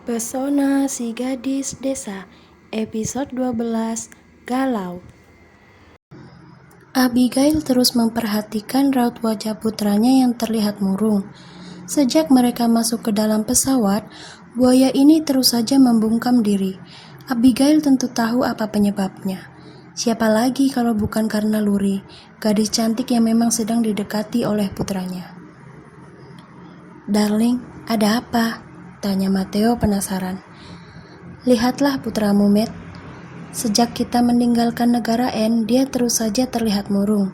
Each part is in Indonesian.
Pesona si gadis desa, episode 12, Galau. Abigail terus memperhatikan raut wajah putranya yang terlihat murung. Sejak mereka masuk ke dalam pesawat, buaya ini terus saja membungkam diri. Abigail tentu tahu apa penyebabnya. Siapa lagi kalau bukan karena Luri, gadis cantik yang memang sedang didekati oleh putranya. "Darling, ada apa?" tanya Matteo penasaran. "Lihatlah putramu, Matt. Sejak kita meninggalkan negara N, dia terus saja terlihat murung.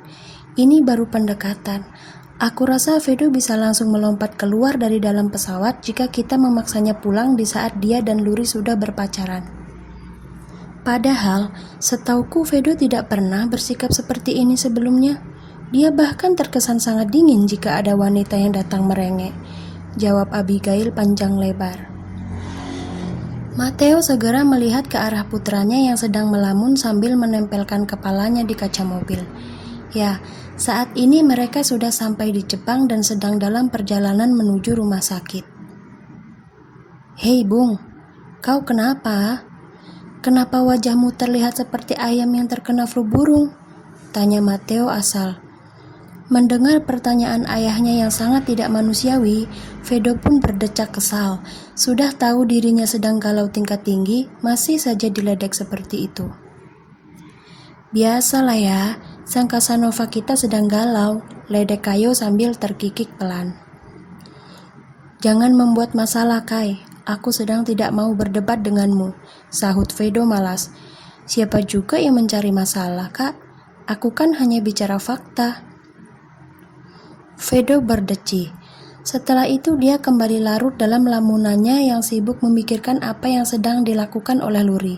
Ini baru pendekatan. Aku rasa Vedo bisa langsung melompat keluar dari dalam pesawat jika kita memaksanya pulang di saat dia dan Luri sudah berpacaran. Padahal, setauku Vedo tidak pernah bersikap seperti ini sebelumnya. Dia bahkan terkesan sangat dingin jika ada wanita yang datang merengek," jawab Abigail panjang lebar. Matteo segera melihat ke arah putranya yang sedang melamun sambil menempelkan kepalanya di kaca mobil. Ya, saat ini mereka sudah sampai di Jepang dan sedang dalam perjalanan menuju rumah sakit. "Hei Bung, kau kenapa? Kenapa wajahmu terlihat seperti ayam yang terkena flu burung?" tanya Matteo asal. Mendengar pertanyaan ayahnya yang sangat tidak manusiawi, Vedo pun berdecak kesal. Sudah tahu dirinya sedang galau tingkat tinggi, masih saja diledek seperti itu. "Biasalah ya, sang Casanova kita sedang galau," ledek Kayo sambil terkikik pelan. "Jangan membuat masalah, Kai. Aku sedang tidak mau berdebat denganmu," sahut Vedo malas. "Siapa juga yang mencari masalah, Kak? Aku kan hanya bicara fakta." Vedo berdeci. Setelah itu dia kembali larut dalam lamunannya yang sibuk memikirkan apa yang sedang dilakukan oleh Luri.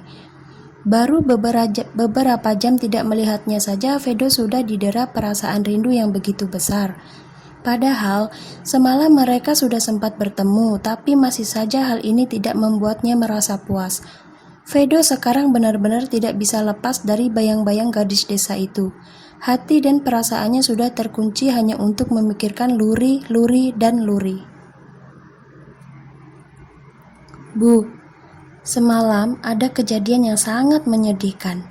Baru beberapa jam tidak melihatnya saja, Vedo sudah didera perasaan rindu yang begitu besar. Padahal semalam mereka sudah sempat bertemu, tapi masih saja hal ini tidak membuatnya merasa puas. Vedo sekarang benar-benar tidak bisa lepas dari bayang-bayang gadis desa itu. Hati dan perasaannya sudah terkunci hanya untuk memikirkan Luri, dan Luri. "Bu, semalam ada kejadian yang sangat menyedihkan.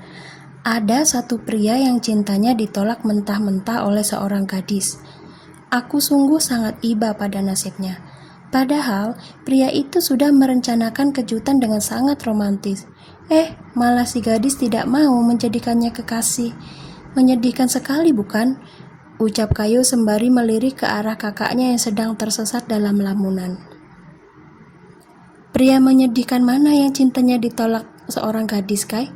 Ada satu pria yang cintanya ditolak mentah-mentah oleh seorang gadis. Aku sungguh sangat iba pada nasibnya. Padahal pria itu sudah merencanakan kejutan dengan sangat romantis. Malah si gadis tidak mau menjadikannya kekasih. Menyedihkan sekali, bukan?" ucap Kayo sembari melirik ke arah kakaknya yang sedang tersesat dalam lamunan. "Pria menyedihkan mana yang cintanya ditolak seorang gadis, Kai?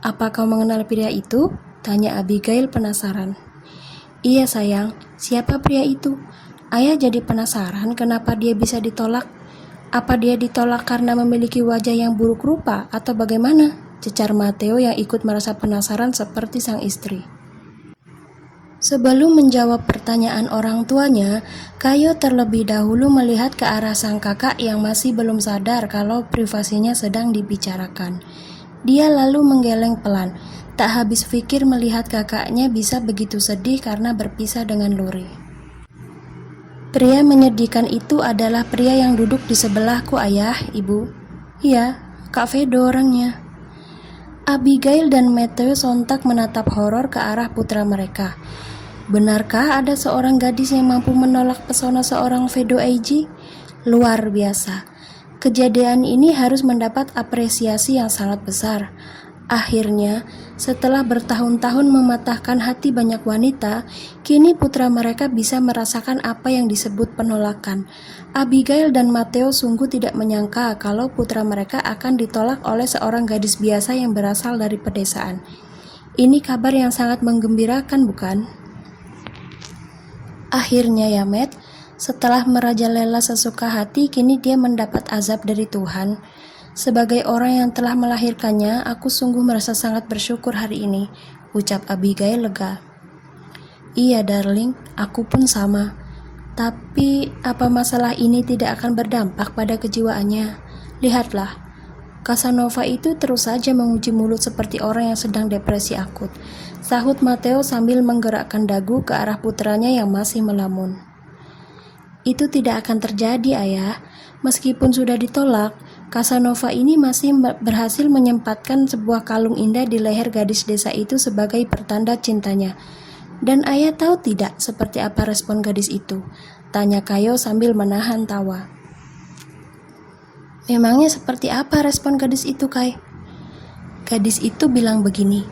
Apa kau mengenal pria itu?" tanya Abigail penasaran. "Iya sayang, siapa pria itu? Ayah jadi penasaran kenapa dia bisa ditolak. Apa dia ditolak karena memiliki wajah yang buruk rupa atau bagaimana?" cecar Matteo yang ikut merasa penasaran seperti sang istri. Sebelum menjawab pertanyaan orang tuanya, Kayo terlebih dahulu melihat ke arah sang kakak yang masih belum sadar kalau privasinya sedang dibicarakan. Dia lalu menggeleng pelan, tak habis pikir melihat kakaknya bisa begitu sedih karena berpisah dengan Luri. "Pria menyedihkan itu adalah pria yang duduk di sebelahku, Ayah, Ibu." "Iya, Kak Vedo orangnya." Abigail dan Matteo sontak menatap horor ke arah putra mereka. Benarkah ada seorang gadis yang mampu menolak pesona seorang Vedo Eiji? Luar biasa. Kejadian ini harus mendapat apresiasi yang sangat besar. Akhirnya, setelah bertahun-tahun mematahkan hati banyak wanita, kini putra mereka bisa merasakan apa yang disebut penolakan. Abigail dan Matteo sungguh tidak menyangka kalau putra mereka akan ditolak oleh seorang gadis biasa yang berasal dari pedesaan. Ini kabar yang sangat menggembirakan, bukan? Akhirnya ya, Matt, setelah merajalela sesuka hati, kini dia mendapat azab dari Tuhan. Sebagai orang yang telah melahirkannya, aku sungguh merasa sangat bersyukur hari ini, ucap Abigail lega. "Iya, darling, aku pun sama. Tapi, apa masalah ini tidak akan berdampak pada kejiwaannya? Lihatlah, Casanova itu terus saja menguji mulut seperti orang yang sedang depresi akut," sahut Matteo sambil menggerakkan dagu ke arah putranya yang masih melamun. "Itu tidak akan terjadi, Ayah. Meskipun sudah ditolak, Casanova ini masih berhasil menyempatkan sebuah kalung indah di leher gadis desa itu sebagai pertanda cintanya. Dan ayah tahu tidak seperti apa respon gadis itu? Tanya Kayo sambil menahan tawa. Memangnya seperti apa respon gadis itu, Kai? Gadis itu bilang begini,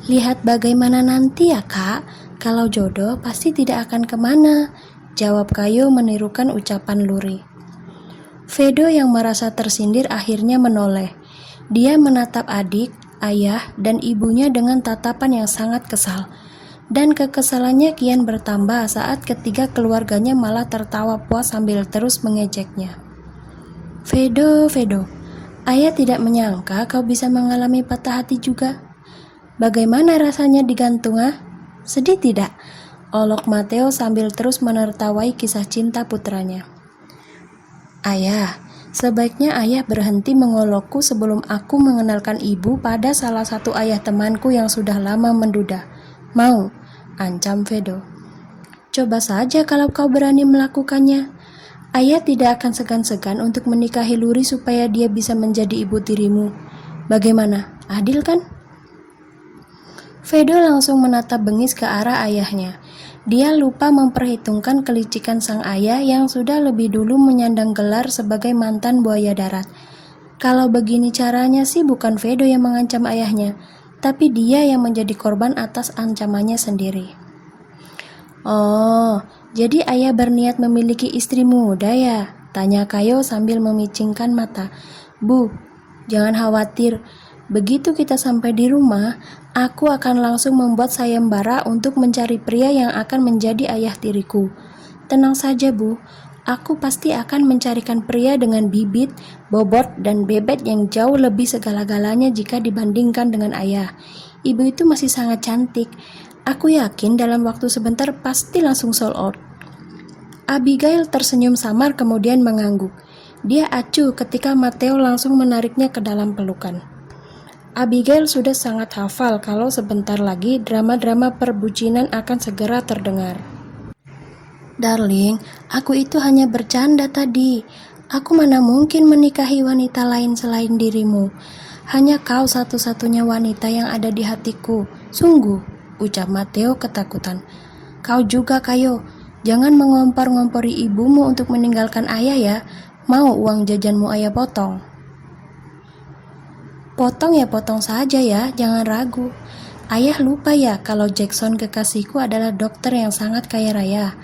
lihat bagaimana nanti ya kak, kalau jodoh pasti tidak akan kemana, jawab Kayo menirukan ucapan Luri. Fedo yang merasa tersindir akhirnya menoleh. Dia menatap adik, ayah, dan ibunya dengan tatapan yang sangat kesal. Dan kekesalannya kian bertambah saat ketiga keluarganya malah tertawa puas sambil terus mengejeknya. Fedo, ayah tidak menyangka kau bisa mengalami patah hati juga. Bagaimana rasanya digantung, ah? Sedih tidak? Olok Mateo sambil terus menertawai kisah cinta putranya. Ayah, sebaiknya ayah berhenti mengolokku sebelum aku mengenalkan ibu pada salah satu ayah temanku yang sudah lama menduda. Mau? Ancam Fedo. Coba saja kalau kau berani melakukannya. Ayah tidak akan segan-segan untuk menikahi Luri supaya dia bisa menjadi ibu tirimu. Bagaimana? Adil kan? Fedo langsung menatap bengis ke arah ayahnya. Dia lupa memperhitungkan kelicikan sang ayah yang sudah lebih dulu menyandang gelar sebagai mantan buaya darat. Kalau begini caranya sih bukan Fedo yang mengancam ayahnya, tapi dia yang menjadi korban atas ancamannya sendiri. Oh, jadi ayah berniat memiliki istri muda ya? Tanya Kayo sambil memicingkan mata. Bu, jangan khawatir. Begitu kita sampai di rumah, aku akan langsung membuat sayembara untuk mencari pria yang akan menjadi ayah tiriku. Tenang saja, Bu. Aku pasti akan mencarikan pria dengan bibit, bobot, dan bebet yang jauh lebih segala-galanya jika dibandingkan dengan ayah. Ibu itu masih sangat cantik. Aku yakin dalam waktu sebentar pasti langsung sold out. Abigail tersenyum samar kemudian mengangguk. Dia acuh ketika Mateo langsung menariknya ke dalam pelukan. Abigail sudah sangat hafal kalau sebentar lagi drama-drama perbucinan akan segera terdengar. Darling, aku itu hanya bercanda tadi. Aku mana mungkin menikahi wanita lain selain dirimu. Hanya kau satu-satunya wanita yang ada di hatiku. Sungguh, ucap Mateo ketakutan. Kau juga, Kayo. Jangan mengompor-ngompori ibumu untuk meninggalkan ayah ya. Mau uang jajanmu ayah potong? Potong ya potong saja ya, jangan ragu. Ayah lupa ya kalau Jackson kekasihku adalah dokter yang sangat kaya raya.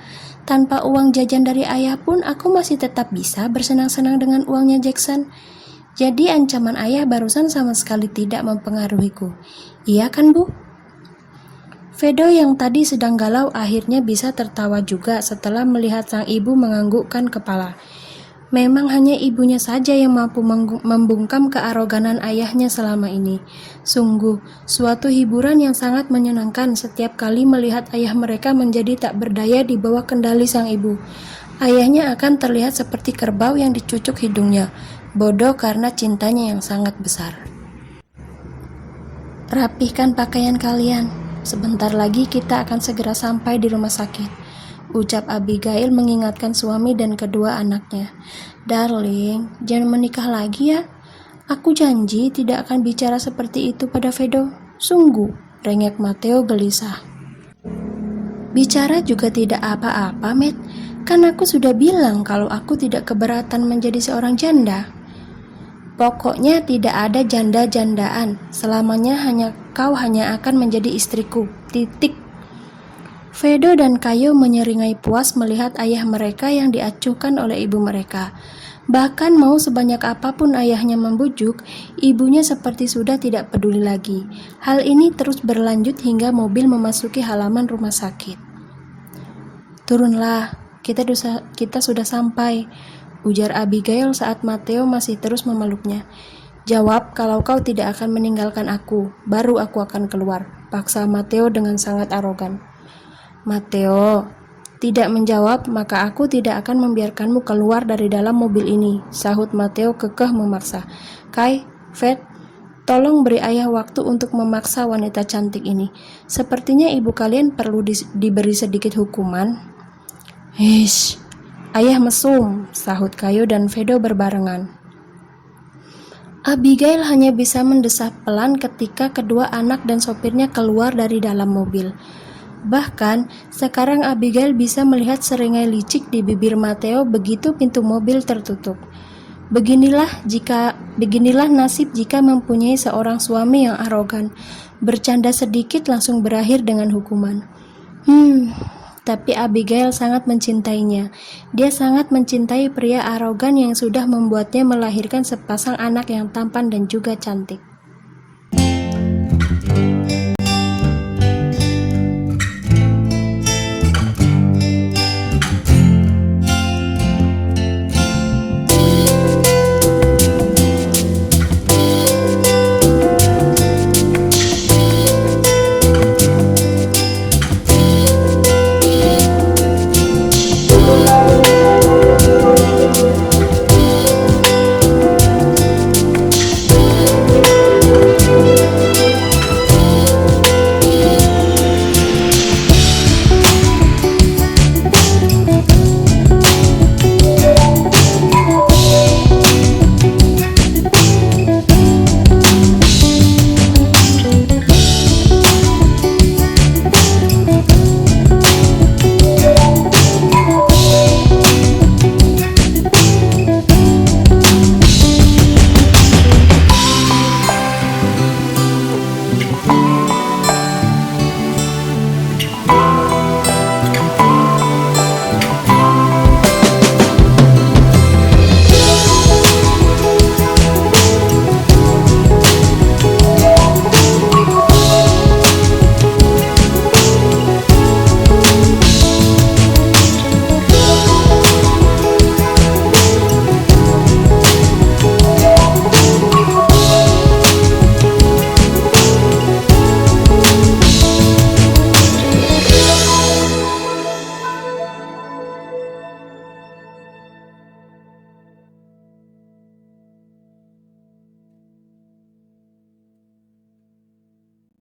Tanpa uang jajan dari ayah pun aku masih tetap bisa bersenang-senang dengan uangnya Jackson. Jadi ancaman ayah barusan sama sekali tidak mempengaruhiku. Iya kan, Bu? Fedo yang tadi sedang galau akhirnya bisa tertawa juga setelah melihat sang ibu menganggukkan kepala. Memang hanya ibunya saja yang mampu membungkam kearoganan ayahnya selama ini. Sungguh, suatu hiburan yang sangat menyenangkan setiap kali melihat ayah mereka menjadi tak berdaya di bawah kendali sang ibu. Ayahnya akan terlihat seperti kerbau yang dicucuk hidungnya, bodoh karena cintanya yang sangat besar. Rapihkan pakaian kalian, sebentar lagi kita akan segera sampai di rumah sakit, ucap Abigail mengingatkan suami dan kedua anaknya. Darling, jangan menikah lagi ya. Aku janji tidak akan bicara seperti itu pada Fedo. Sungguh, rengek Mateo gelisah. Bicara juga tidak apa-apa, Matt. Kan aku sudah bilang kalau aku tidak keberatan menjadi seorang janda. Pokoknya tidak ada janda-jandaan. Selamanya kau hanya akan menjadi istriku. Titik. Fedo dan Kayo menyeringai puas melihat ayah mereka yang diacuhkan oleh ibu mereka. Bahkan mau sebanyak apapun ayahnya membujuk, ibunya seperti sudah tidak peduli lagi. Hal ini terus berlanjut hingga mobil memasuki halaman rumah sakit. Turunlah, kita sudah sampai, ujar Abigail saat Mateo masih terus memeluknya. Jawab kalau kau tidak akan meninggalkan aku, baru aku akan keluar, paksa Mateo dengan sangat arogan. Mateo tidak menjawab, maka aku tidak akan membiarkanmu keluar dari dalam mobil ini, sahut Mateo kekeh memaksa. Kai, Fed, tolong beri ayah waktu untuk memaksa wanita cantik ini. Sepertinya ibu kalian perlu diberi sedikit hukuman. Hish, ayah mesum, sahut Kayo dan Fedo berbarengan. Abigail hanya bisa mendesah pelan ketika kedua anak dan sopirnya keluar dari dalam mobil. Bahkan, sekarang Abigail bisa melihat seringai licik di bibir Matteo begitu pintu mobil tertutup. Beginilah nasib jika mempunyai seorang suami yang arogan. Bercanda sedikit langsung berakhir dengan hukuman. Tapi Abigail sangat mencintainya. Dia sangat mencintai pria arogan yang sudah membuatnya melahirkan sepasang anak yang tampan dan juga cantik.